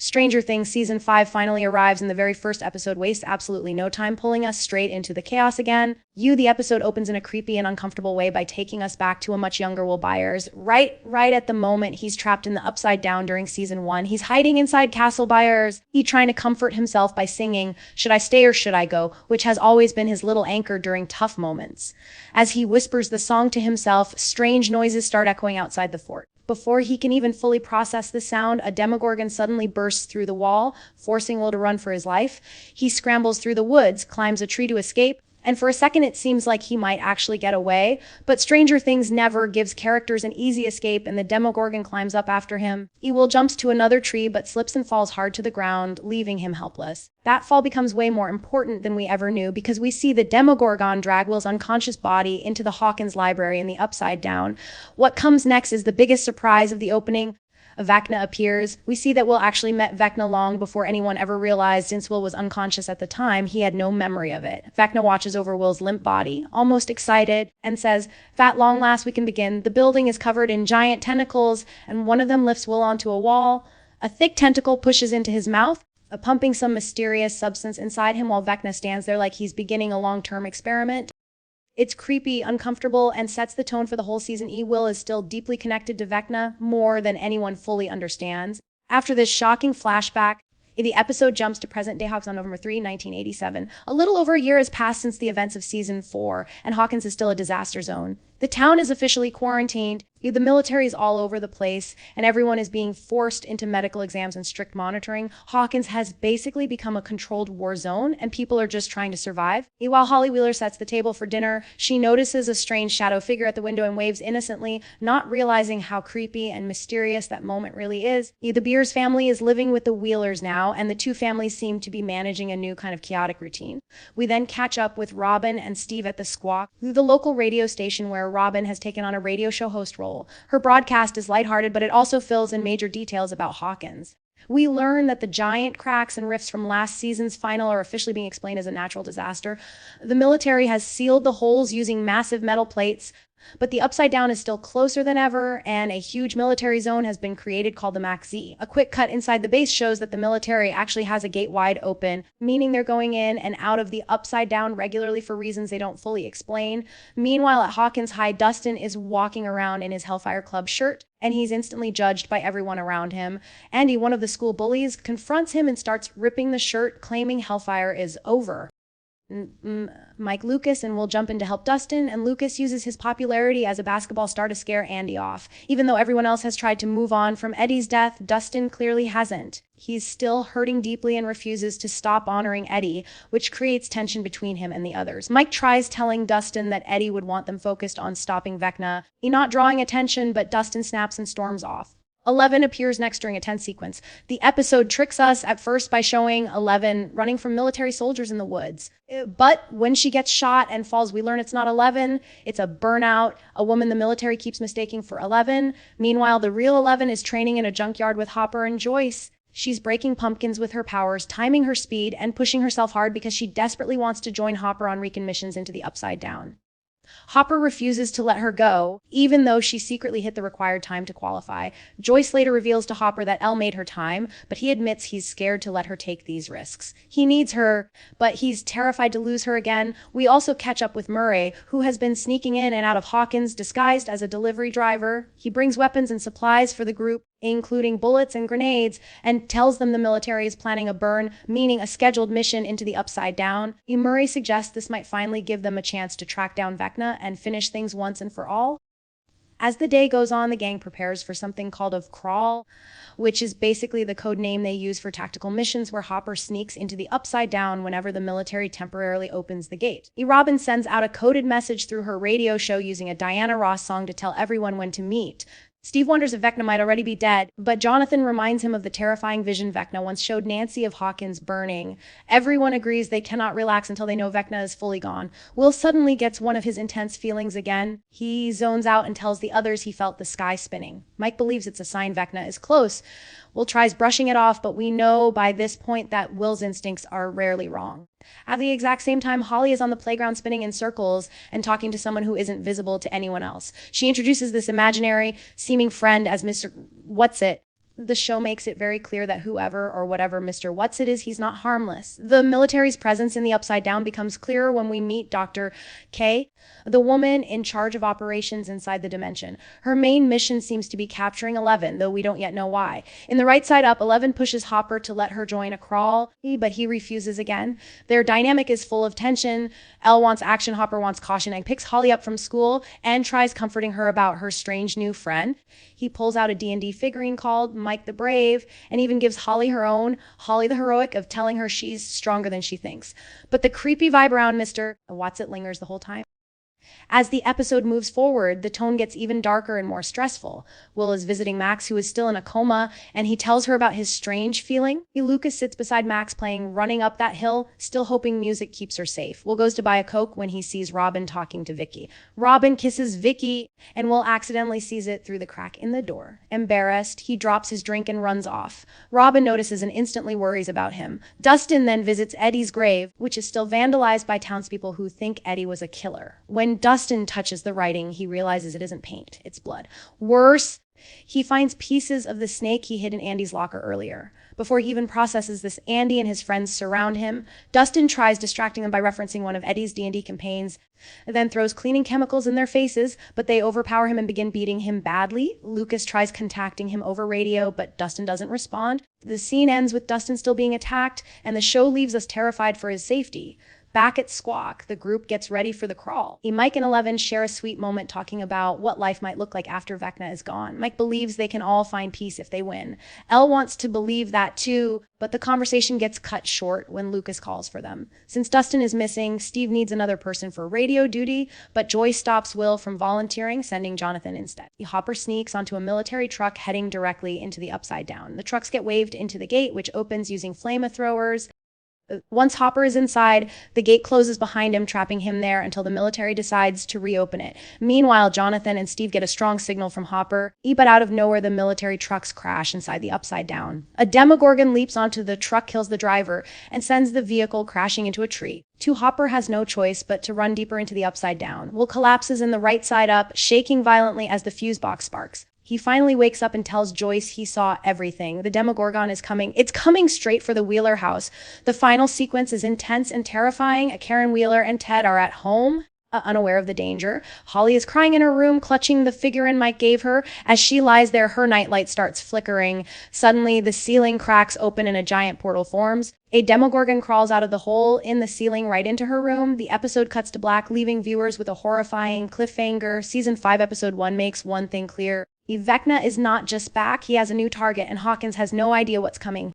Stranger Things Season 5 finally arrives, and the very first episode wastes absolutely no time pulling us straight into the chaos again. The episode opens in a creepy and uncomfortable way by taking us back to a much younger Will Byers. Right at the moment he's trapped in the Upside Down during Season 1. He's hiding inside Castle Byers. He's trying to comfort himself by singing, "Should I stay or should I go?" which has always been his little anchor during tough moments. As he whispers the song to himself, strange noises start echoing outside the fort. Before he can even fully process the sound, a Demogorgon suddenly bursts through the wall, forcing Will to run for his life. He scrambles through the woods, climbs a tree to escape, and for a second it seems like he might actually get away, but Stranger Things never gives characters an easy escape, and the Demogorgon climbs up after him. Will jumps to another tree but slips and falls hard to the ground, leaving him helpless. That fall becomes way more important than we ever knew, because we see the Demogorgon drag Will's unconscious body into the Hawkins library in the Upside Down. What comes next is the biggest surprise of the opening. Vecna appears. We see that Will actually met Vecna long before anyone ever realized. Since Will was unconscious at the time, he had no memory of it. Vecna watches over Will's limp body, almost excited, and says, "At long last we can begin." The building is covered in giant tentacles, and one of them lifts Will onto a wall. A thick tentacle pushes into his mouth, pumping some mysterious substance inside him, while Vecna stands there like he's beginning a long-term experiment. It's creepy, uncomfortable, and sets the tone for the whole season. Will is still deeply connected to Vecna, more than anyone fully understands. After this shocking flashback, the episode jumps to present-day Hawkins on November 3, 1987. A little over a year has passed since the events of Season 4, and Hawkins is still a disaster zone. The town is officially quarantined, the military is all over the place, and everyone is being forced into medical exams and strict monitoring. Hawkins has basically become a controlled war zone, and people are just trying to survive. While Holly Wheeler sets the table for dinner, she notices a strange shadow figure at the window and waves innocently, not realizing how creepy and mysterious that moment really is. The Beers family is living with the Wheelers now, and the two families seem to be managing a new kind of chaotic routine. We then catch up with Robin and Steve at the Squawk, the local radio station where Robin has taken on a radio show host role. Her broadcast is lighthearted, but it also fills in major details about Hawkins. We learn that the giant cracks and rifts from last season's final are officially being explained as a natural disaster. The military has sealed the holes using massive metal plates, but the Upside Down is still closer than ever, and a huge military zone has been created called the Max Z. A quick cut inside the base shows that the military actually has a gate wide open, meaning they're going in and out of the Upside Down regularly for reasons they don't fully explain. Meanwhile, at Hawkins High, Dustin is walking around in his Hellfire Club shirt, and he's instantly judged by everyone around him. Andy, one of the school bullies, confronts him and starts ripping the shirt, claiming Hellfire is over. Mike Lucas and Will jump in to help Dustin, and Lucas uses his popularity as a basketball star to scare Andy off. Even though everyone else has tried to move on from Eddie's death, Dustin clearly hasn't. He's still hurting deeply and refuses to stop honoring Eddie, which creates tension between him and the others. Mike tries telling Dustin that Eddie would want them focused on stopping Vecna, not drawing attention, but Dustin snaps and storms off. 11 appears next during a tense sequence. The episode tricks us at first by showing 11 running from military soldiers in the woods. But when she gets shot and falls, we learn it's not 11, it's a burnout, a woman the military keeps mistaking for 11. Meanwhile, the real 11 is training in a junkyard with Hopper and Joyce. She's breaking pumpkins with her powers, timing her speed, and pushing herself hard because she desperately wants to join Hopper on recon missions into the Upside Down. Hopper refuses to let her go, even though she secretly hit the required time to qualify. Joyce later reveals to Hopper that Elle made her time, but he admits he's scared to let her take these risks. He needs her, but he's terrified to lose her again. We also catch up with Murray, who has been sneaking in and out of Hawkins disguised as a delivery driver. He brings weapons and supplies for the group, including bullets and grenades, and tells them the military is planning a burn, meaning a scheduled mission into the Upside Down. Murray suggests this might finally give them a chance to track down Vecna and finish things once and for all. As the day goes on, the gang prepares for something called a crawl, which is basically the code name they use for tactical missions where Hopper sneaks into the Upside Down whenever the military temporarily opens the gate. Robin sends out a coded message through her radio show using a Diana Ross song to tell everyone when to meet. Steve wonders if Vecna might already be dead, but Jonathan reminds him of the terrifying vision Vecna once showed Nancy of Hawkins burning. Everyone agrees they cannot relax until they know Vecna is fully gone. Will suddenly gets one of his intense feelings again. He zones out and tells the others he felt the sky spinning. Mike believes it's a sign Vecna is close. Will tries brushing it off, but we know by this point that Will's instincts are rarely wrong. At the exact same time, Holly is on the playground spinning in circles and talking to someone who isn't visible to anyone else. She introduces this imaginary, seeming friend as Mr. What's-It. The show makes it very clear that whoever or whatever Mr. What's-It is, he's not harmless. The military's presence in the Upside Down becomes clearer when we meet Dr. K, the woman in charge of operations inside the dimension. Her main mission seems to be capturing Eleven, though we don't yet know why. In the right side up, Eleven pushes Hopper to let her join a crawl, but he refuses again. Their dynamic is full of tension. Elle wants action, Hopper wants caution, and picks Holly up from school and tries comforting her about her strange new friend. He pulls out a D&D figurine called Mike the Brave, and even gives Holly her own, Holly the Heroic, of telling her she's stronger than she thinks. But the creepy vibe around Mr. What's-It lingers the whole time. As the episode moves forward, the tone gets even darker and more stressful. Will is visiting Max, who is still in a coma, and he tells her about his strange feeling. Lucas sits beside Max playing Running Up That Hill, still hoping music keeps her safe. Will goes to buy a Coke when he sees Robin talking to Vicky. Robin kisses Vicky, and Will accidentally sees it through the crack in the door. Embarrassed, he drops his drink and runs off. Robin notices and instantly worries about him. Dustin then visits Eddie's grave, which is still vandalized by townspeople who think Eddie was a killer. When Dustin touches the writing, he realizes it isn't paint, it's blood. Worse, he finds pieces of the snake he hid in Andy's locker earlier. Before he even processes this, Andy and his friends surround him. Dustin tries distracting them by referencing one of Eddie's D&D campaigns, then throws cleaning chemicals in their faces, but they overpower him and begin beating him badly. Lucas tries contacting him over radio, but Dustin doesn't respond. The scene ends with Dustin still being attacked, and the show leaves us terrified for his safety. Back at Squawk, the group gets ready for the crawl. Mike and Eleven share a sweet moment talking about what life might look like after Vecna is gone. Mike believes they can all find peace if they win. Elle wants to believe that too, but the conversation gets cut short when Lucas calls for them. Since Dustin is missing, Steve needs another person for radio duty, but Joy stops Will from volunteering, sending Jonathan instead. Hopper sneaks onto a military truck heading directly into the Upside Down. The trucks get waved into the gate, which opens using flamethrowers. Once Hopper is inside, the gate closes behind him, trapping him there until the military decides to reopen it. Meanwhile, Jonathan and Steve get a strong signal from Hopper, but out of nowhere, the military trucks crash inside the Upside Down. A Demogorgon leaps onto the truck, kills the driver, and sends the vehicle crashing into a tree. Hopper has no choice but to run deeper into the Upside Down. Will collapses in the right side up, shaking violently as the fuse box sparks. He finally wakes up and tells Joyce he saw everything. The Demogorgon is coming. It's coming straight for the Wheeler house. The final sequence is intense and terrifying. Karen Wheeler and Ted are at home, unaware of the danger. Holly is crying in her room, clutching the figurine Mike gave her. As she lies there, her nightlight starts flickering. Suddenly, the ceiling cracks open and a giant portal forms. A Demogorgon crawls out of the hole in the ceiling right into her room. The episode cuts to black, leaving viewers with a horrifying cliffhanger. Season 5, Episode 1 makes one thing clear. Vecna is not just back, he has a new target, and Hawkins has no idea what's coming.